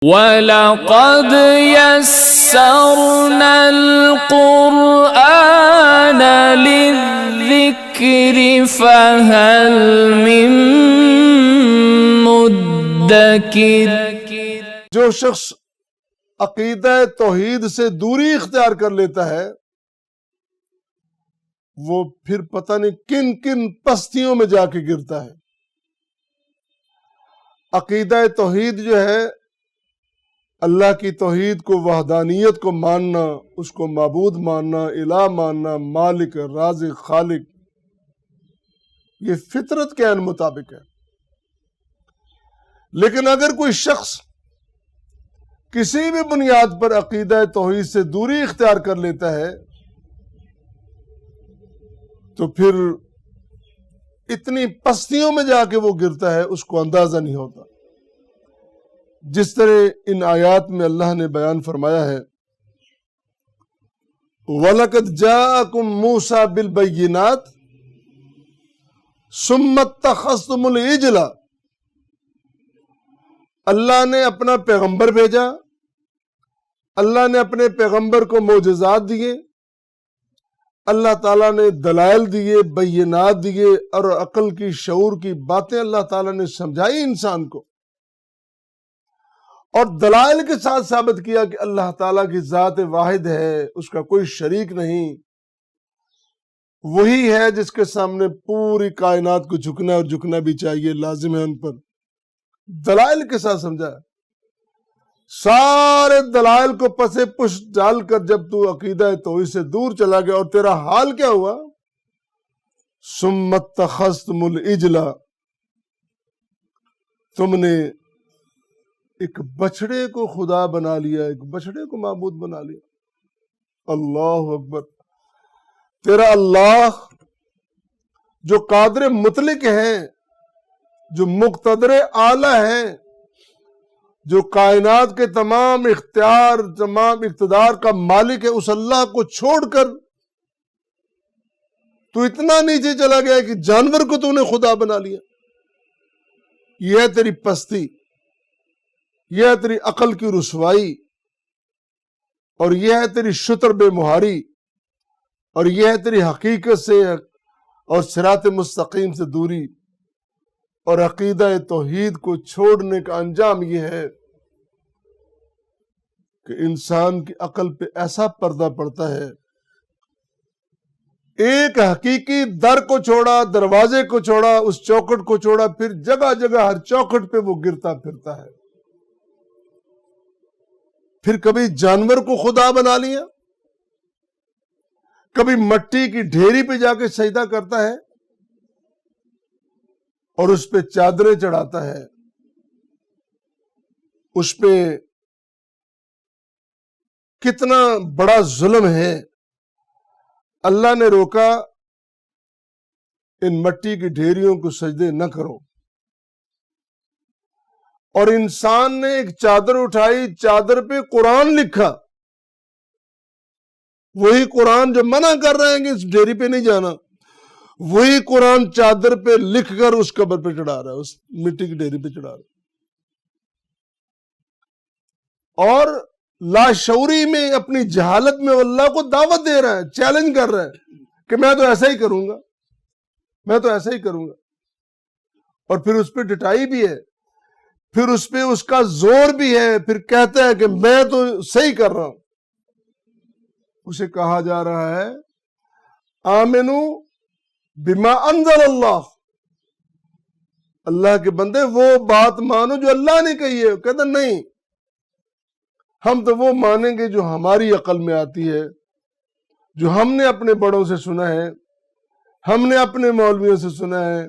وَلَقَدْ يَسَّرْنَا الْقُرْآنَ لِلذِّكْرِ فَهَلْ مِن مُدَّكِرٍ۔ جو شخص عقیدہ توحید سے دوری اختیار کر لیتا ہے وہ پھر پتہ نہیں کن کن پستیوں میں جا کے گرتا ہے۔ عقیدہ توحید جو ہے اللہ کی توحید کو، وحدانیت کو ماننا، اس کو معبود ماننا، الہ ماننا، مالک، رازق، خالق، یہ فطرت کے عین مطابق ہے۔ لیکن اگر کوئی شخص کسی بھی بنیاد پر عقیدہ توحید سے دوری اختیار کر لیتا ہے تو پھر اتنی پستیوں میں جا کے وہ گرتا ہے اس کو اندازہ نہیں ہوتا۔ جس طرح ان آیات میں اللہ نے بیان فرمایا ہے وَلَقَدْ جَاءَكُم مُوسَىٰ بِالْبَيِّنَاتِ ثُمَّ اتَّخَذْتُمُ الْعِجْلَ، اللہ نے اپنا پیغمبر بھیجا، اللہ نے اپنے پیغمبر کو معجزات دیے، اللہ تعالیٰ نے دلائل دیے، بینات دیے، اور عقل کی، شعور کی باتیں اللہ تعالیٰ نے سمجھائی انسان کو، اور دلائل کے ساتھ ثابت کیا کہ اللہ تعالیٰ کی ذات واحد ہے، اس کا کوئی شریک نہیں، وہی ہے جس کے سامنے پوری کائنات کو جھکنا اور جھکنا بھی چاہیے، لازم ہے ان پر۔ دلائل کے ساتھ سمجھا، سارے دلائل کو پسے پش ڈال کر جب تو عقیدہ توحید سے دور چلا گیا، اور تیرا حال کیا ہوا؟ ثم اتخذتم العجل، تم نے ایک بچڑے کو خدا بنا لیا، ایک بچڑے کو معبود بنا لیا۔ اللہ اکبر! تیرا اللہ جو قادر مطلق ہے، جو مقتدر اعلی ہے، جو کائنات کے تمام اختیار، تمام اقتدار کا مالک ہے، اس اللہ کو چھوڑ کر تو اتنا نیچے چلا گیا کہ جانور کو تو نے خدا بنا لیا۔ یہ ہے تیری پستی، یہ ہے تیری عقل کی رسوائی، اور یہ ہے تیری شتر بے مہاری، اور یہ ہے تیری حقیقت سے اور صراط مستقیم سے دوری، اور عقیدہ توحید کو چھوڑنے کا انجام یہ ہے کہ انسان کی عقل پہ ایسا پردہ پڑتا ہے، ایک حقیقی در کو چھوڑا، دروازے کو چھوڑا، اس چوکھٹ کو چھوڑا، پھر جگہ جگہ ہر چوکھٹ پہ وہ گرتا پھرتا ہے۔ پھر کبھی جانور کو خدا بنا لیا، کبھی مٹی کی ڈھیری پہ جا کے سجدہ کرتا ہے اور اس پہ چادریں چڑھاتا ہے، اس پہ کتنا بڑا ظلم ہے۔ اللہ نے روکا ان مٹی کی ڈھیریوں کو سجدے نہ کرو، اور انسان نے ایک چادر اٹھائی، چادر پہ قرآن لکھا، وہی قرآن جو منع کر رہے ہیں کہ اس ڈھیری پہ نہیں جانا، وہی قرآن چادر پہ لکھ کر اس قبر پہ چڑھا رہا ہے، اس مٹی کی ڈھیری پہ چڑھا رہا ہے، اور لاشعوری میں اپنی جہالت میں اللہ کو دعوت دے رہا ہے، چیلنج کر رہا ہے کہ میں تو ایسا ہی کروں گا، میں تو ایسا ہی کروں گا، اور پھر اس پہ ڈٹائی بھی ہے، پھر اس پہ اس کا زور بھی ہے، پھر کہتا ہے کہ میں تو صحیح کر رہا ہوں۔ اسے کہا جا رہا ہے آمنو بما انزل اللہ، اللہ کے بندے وہ بات مانو جو اللہ نے کہی ہے۔ کہتا نہیں، ہم تو وہ مانیں گے جو ہماری عقل میں آتی ہے، جو ہم نے اپنے بڑوں سے سنا ہے، ہم نے اپنے مولویوں سے سنا ہے،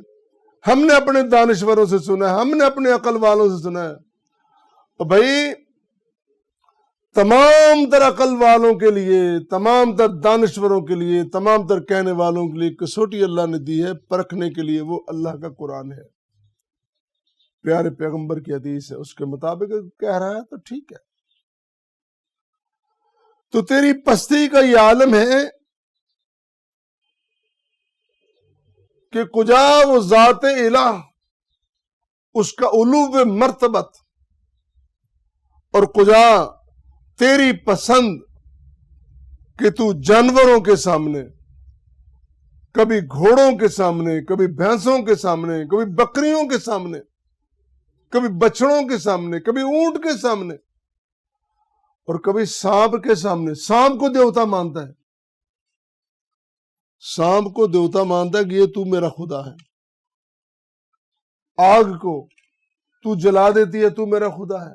ہم نے اپنے دانشوروں سے سنا ہے، ہم نے اپنے عقل والوں سے سنا ہے۔ تو بھائی تمام تر عقل والوں کے لیے، تمام تر دانشوروں کے لیے، تمام تر کہنے والوں کے لیے کسوٹی اللہ نے دی ہے پرکھنے کے لیے، وہ اللہ کا قرآن ہے، پیارے پیغمبر کی حدیث ہے، اس کے مطابق کہہ رہا ہے تو ٹھیک ہے۔ تو تیری پستی کا یہ عالم ہے کہ کجا وہ ذات الہ، اس کا علو مرتبت اور کجا تیری پسند کہ تو جانوروں کے سامنے، کبھی گھوڑوں کے سامنے، کبھی بھینسوں کے سامنے، کبھی بکریوں کے سامنے، کبھی بچڑوں کے سامنے، کبھی اونٹ کے سامنے، اور کبھی سانپ کے سامنے. سانپ کو دیوتا مانتا ہے، سانپ کو دیوتا مانتا ہے کہ یہ تو میرا خدا ہے. آگ کو تو جلا دیتی ہے، تو میرا خدا ہے.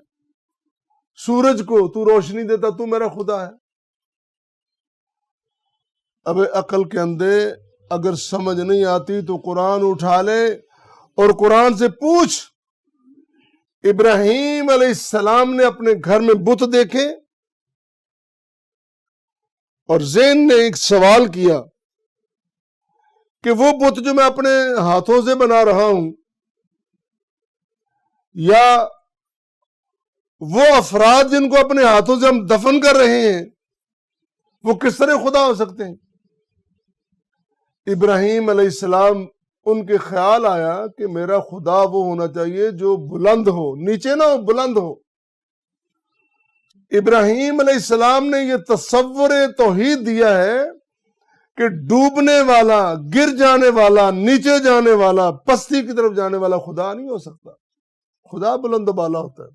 سورج کو تو روشنی دیتا، تو میرا خدا ہے. اب عقل کے اندھے اگر سمجھ نہیں آتی تو قرآن اٹھا لے اور قرآن سے پوچھ. ابراہیم علیہ السلام نے اپنے گھر میں بت دیکھے اور ذہن نے ایک سوال کیا کہ وہ بت جو میں اپنے ہاتھوں سے بنا رہا ہوں، یا وہ افراد جن کو اپنے ہاتھوں سے ہم دفن کر رہے ہیں، وہ کس طرح خدا ہو سکتے ہیں؟ ابراہیم علیہ السلام ان کے خیال آیا کہ میرا خدا وہ ہونا چاہیے جو بلند ہو، نیچے نہ ہو، بلند ہو. ابراہیم علیہ السلام نے یہ تصور توحید دیا ہے کہ ڈوبنے والا، گر جانے والا، نیچے جانے والا، پستی کی طرف جانے والا خدا نہیں ہو سکتا. خدا بلند و بالا ہوتا ہے.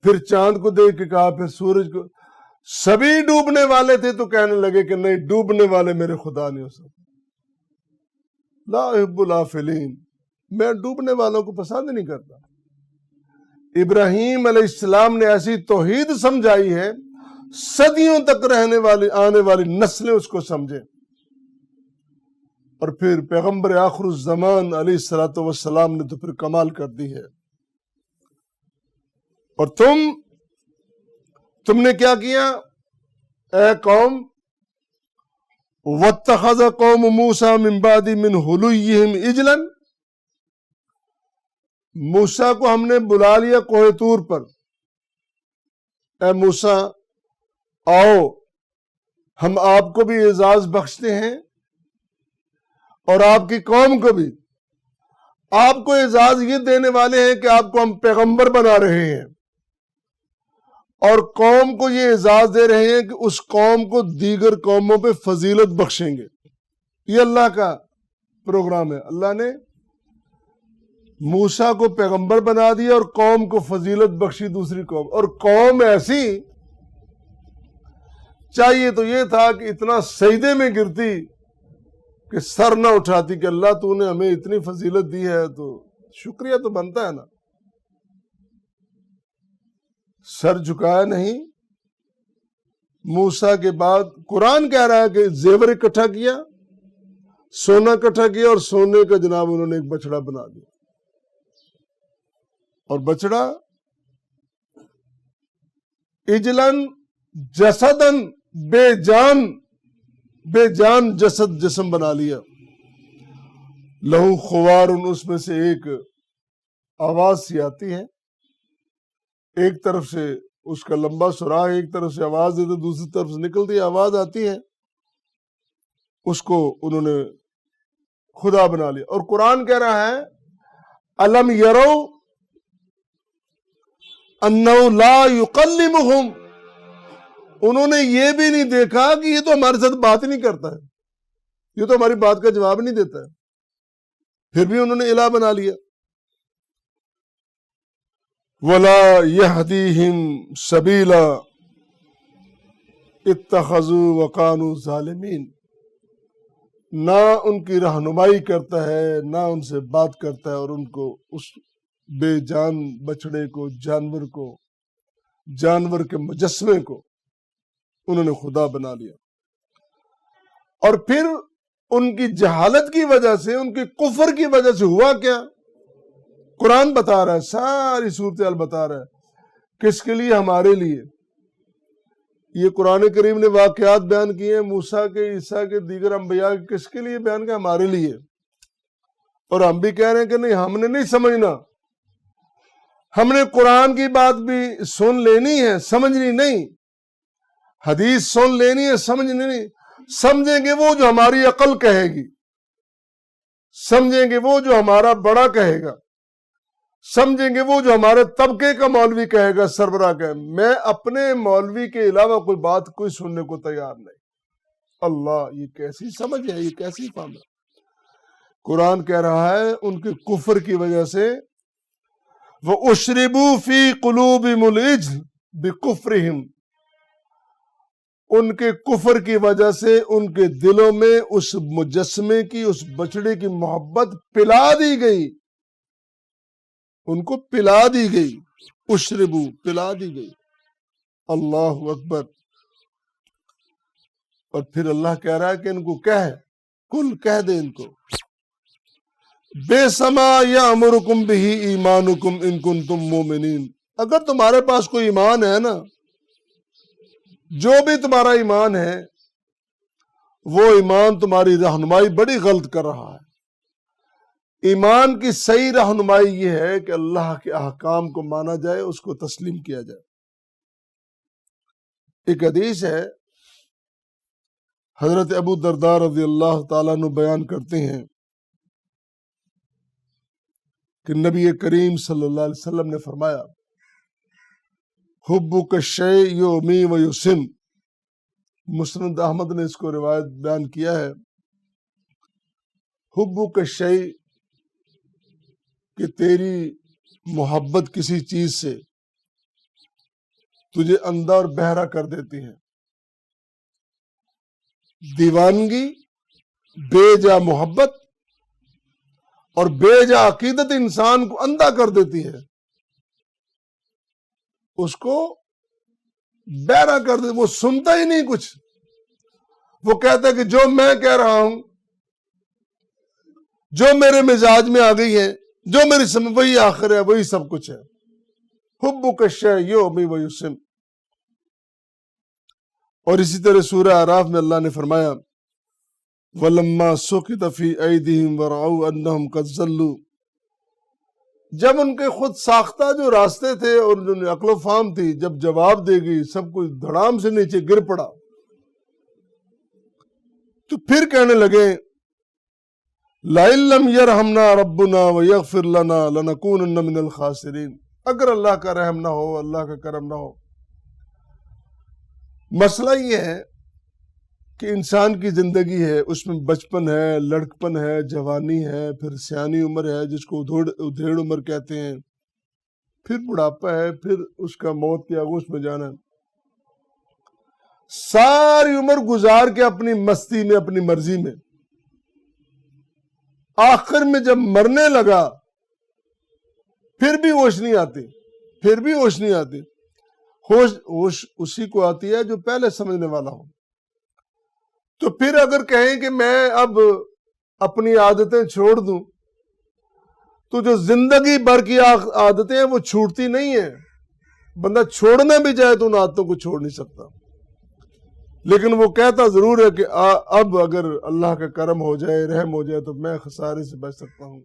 پھر چاند کو دیکھ کے کہا، پھر سورج کو. سبھی ڈوبنے والے تھے تو کہنے لگے کہ نہیں، ڈوبنے والے میرے خدا نہیں ہو سکتے. لا احب الافلین، میں ڈوبنے والوں کو پسند نہیں کرتا. ابراہیم علیہ السلام نے ایسی توحید سمجھائی ہے، صدیوں تک رہنے والی آنے والی نسلیں اس کو سمجھیں. اور پھر پیغمبر آخر الزمان علیہ الصلوۃ والسلام نے تو پھر کمال کر دی ہے. اور تم نے کیا کیا اے قوم؟ وَاتَّخَذَ قَوْمُ مُوسَىٰ مِن بَعْدِ مِنْ حُلُيِّهِمْ عِجْلًا، موسیٰ کو ہم نے بلا لیا کوہ طور پر. اے موسیٰ آؤ، ہم آپ کو بھی اعزاز بخشتے ہیں اور آپ کی قوم کو بھی. آپ کو اعزاز یہ دینے والے ہیں کہ آپ کو ہم پیغمبر بنا رہے ہیں، اور قوم کو یہ اعزاز دے رہے ہیں کہ اس قوم کو دیگر قوموں پہ فضیلت بخشیں گے. یہ اللہ کا پروگرام ہے. اللہ نے موسیٰ کو پیغمبر بنا دیا اور قوم کو فضیلت بخشی دوسری قوم. اور قوم ایسی، چاہیے تو یہ تھا کہ اتنا سجدے میں گرتی کہ سر نہ اٹھاتی کہ اللہ تو نے ہمیں اتنی فضیلت دی ہے تو شکریہ تو بنتا ہے نا. سر جھکایا نہیں. موسیٰ کے بعد قرآن کہہ رہا ہے کہ زیور اکٹھا کیا، سونا اکٹھا کیا، اور سونے کا جناب انہوں نے ایک بچڑا بنا دیا. اور بچڑا اجلن جسدن، بے جان جسد، جسم بنا لیا. لہو خوار، اس میں سے ایک آواز سی آتی ہے، ایک طرف سے اس کا لمبا سوراخ، ایک طرف سے آواز دیتے، دوسری طرف سے نکلتی آواز آتی ہے. اس کو انہوں نے خدا بنا لیا. اور قرآن کہہ رہا ہے الم یرو انہ لا یکلمہم، انہوں نے یہ بھی نہیں دیکھا کہ یہ تو ہمارے ساتھ بات نہیں کرتا ہے، یہ تو ہماری بات کا جواب نہیں دیتا ہے، پھر بھی انہوں نے الہ بنا لیا. وَلَا يَهْدِيهِمْ سَبِيلًا اتَّخَذُوا وَكَانُوا ظَالِمِينَ، نہ ان کی رہنمائی کرتا ہے، نہ ان سے بات کرتا ہے، اور ان کو اس بے جان بچڑے کو، جانور کے مجسمے کو انہوں نے خدا بنا لیا. اور پھر ان کی جہالت کی وجہ سے، ان کی کفر کی وجہ سے ہوا کیا؟ قرآن بتا رہا ہے، ساری صورتحال بتا رہا ہے. کس کے لیے؟ ہمارے لیے. یہ قرآن کریم نے واقعات بیان کیے ہیں موسیٰ کے، عیسیٰ کے، دیگر انبیاء کے. کس کے لیے بیان کیا؟ ہمارے لیے. اور ہم بھی کہہ رہے ہیں کہ نہیں، ہم نے نہیں سمجھنا، ہم نے قرآن کی بات بھی سن لینی ہے، سمجھنی نہیں. حدیث سن لینی ہے، سمجھنی نہیں. سمجھیں گے وہ جو ہماری عقل کہے گی، سمجھیں گے وہ جو ہمارا بڑا کہے گا، سمجھیں گے وہ جو ہمارے طبقے کا مولوی کہے گا، سربراہ کہے، میں اپنے مولوی کے علاوہ کوئی بات کوئی سننے کو تیار نہیں۔ اللہ، یہ کیسی سمجھ ہے، یہ کیسی فہم ہے۔ قرآن کہہ رہا ہے ان کے کفر کی وجہ سے وَأُشْرِبُوا فِي قُلُوبِهِمُ الْعِجْلَ بِكُفْرِهِمْ، ان کے کفر کی وجہ سے ان کے دلوں میں اس مجسمے کی، اس بچڑے کی محبت پلا دی گئی، ان کو پلا دی گئی، اشربو، پلا دی گئی۔ اللہ اکبر۔ اور پھر اللہ کہہ رہا ہے کہ ان کو کہہ دے ان کو، بے سما یامرکم بہ ایمانکم ان کنتم مومنین، اگر تمہارے پاس کوئی ایمان ہے نا، جو بھی تمہارا ایمان ہے، وہ ایمان تمہاری رہنمائی بڑی غلط کر رہا ہے۔ ایمان کی صحیح رہنمائی یہ ہے کہ اللہ کے احکام کو مانا جائے، اس کو تسلیم کیا جائے۔ ایک حدیث ہے، حضرت ابو درداء رضی اللہ تعالیٰ عنہ بیان کرتے ہیں کہ نبی کریم صلی اللہ علیہ وسلم نے فرمایا، حبک الشیء یومی و یسم، مسند احمد نے اس کو روایت بیان کیا ہے، حبک الشیء، کہ تیری محبت کسی چیز سے تجھے اندھا اور بہرا کر دیتی ہے، دیوانگی، بے جا محبت اور بے جا عقیدت انسان کو اندھا کر دیتی ہے، اس کو بہرا کر دیتی، وہ سنتا ہی نہیں کچھ، وہ کہتا ہے کہ جو میں کہہ رہا ہوں، جو میرے مزاج میں آ گئی ہے، جو میری سمجھ، وہی آخر ہے، وہی سب کچھ ہے۔ حبک الشیء یومی و یسم۔ اور اسی طرح سورہ اعراف میں اللہ نے فرمایا، وَلَمَّا سُقِطَ فِي أَيْدِهِمْ وَرَأَوْا أَنَّهُمْ قَدْ ضَلُّوا، جب ان کے خود ساختہ جو راستے تھے اور جو عقل و فہم تھی، جب جواب دے گئی، سب کچھ دھڑام سے نیچے گر پڑا، تو پھر کہنے لگے، لَئِن لَّمْ يَرْحَمْنَا رَبُّنَا وَيَغْفِرْ لَنَا لَنَكُونَنَّ مِنَ الْخَاسِرِينَ، اگر اللہ کا رحم نہ ہو، اللہ کا کرم نہ ہو۔ مسئلہ یہ ہے کہ انسان کی زندگی ہے، اس میں بچپن ہے، لڑکپن ہے، جوانی ہے، پھر سیانی عمر ہے جس کو ادھیڑ عمر کہتے ہیں، پھر بڑھاپا ہے، پھر اس کا موت کے آغوش میں جانا ہے۔ ساری عمر گزار کے اپنی مستی میں، اپنی مرضی میں، آخر میں جب مرنے لگا پھر بھی ہوش نہیں آتی، پھر بھی ہوش نہیں آتی۔ ہوش اسی کو آتی ہے جو پہلے سمجھنے والا ہو۔ تو پھر اگر کہیں کہ میں اب اپنی عادتیں چھوڑ دوں، تو جو زندگی بھر کی عادتیں ہیں وہ چھوٹتی نہیں ہیں، بندہ چھوڑنا بھی چاہے تو ان عادتوں کو چھوڑ نہیں سکتا، لیکن وہ کہتا ضرور ہے کہ اب اگر اللہ کا کرم ہو جائے، رحم ہو جائے تو میں خسارے سے بچ سکتا ہوں۔